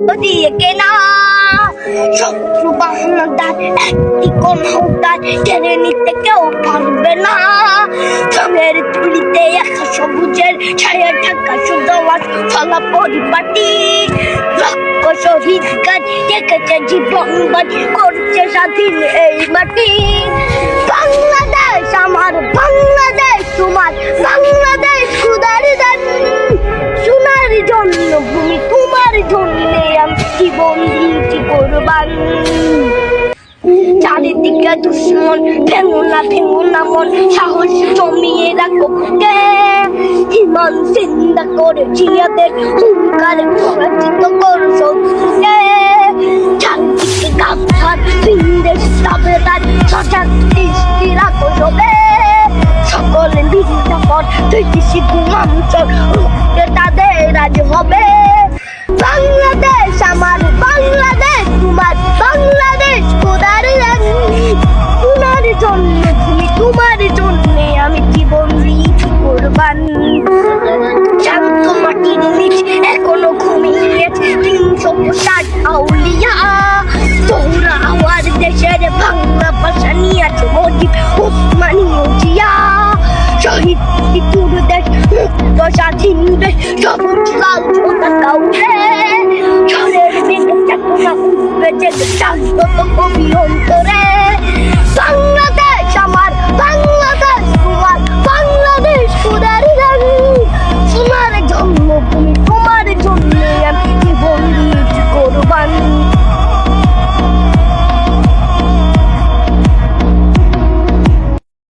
দিয়ে কেনা শত্রু বাহানাদার একটি কোন হুদার কেড়ে নিতে কেউ পারবে না। রঙের তুলিতে একা সবুজের ছায়া ঢাকা সুদওয়াজ চলা পরিপাটি লক্ষ শহীদ গাছ দেখেছে জীবন বাজ করছে স্বাধীন এই মাটি। বাংলাদেশ আমার, বাংলাদেশ তোমার, বাংলাদেশ খুদার দান। সোনার জন্য ভূমি তোমার জন্যে আমি জীবন দিয়েছি কোরবান। চারিদিকে দুশ্মন, ভেঙো না মন, সাহস জমিয়ে রাখো বুকে। ইমান জিন্দা করে জিয়াদের হুঙ্কারে পরাজিত করো শত্রুকে। চারিদিকে গাছার বিন্দেশ তাবেদার সজাগ দৃষ্টি রাখো সবে। সকলে নিরাপদ তুই ঘুমাঞ্চল তাদের আজ হবে। বাংলাদেশ আমার, বাংলাদেশ তোমার, বাংলাদেশ খোদার দান। তোমার জন্য তুমি, তোমার জন্য আমি জীবন দিয়েছি কোরবান। শান্ত মাটির নিচ এখনো ঘুমিয়েছে ৩৬০ আউলিয়া। তোরা আমার দেশের বাংলা ভাষা নিয়ে আছে মজিব উসমানীয় জিয়া। শহীদ মৃত্যুর দেশ, মুক্ত স্বাধীন দেশ, সবুজ লাল পতাকা উঠে। ঝড়ের মেঘে চেতনা উঠবে জেগে শান্ত কবি অন্তরে।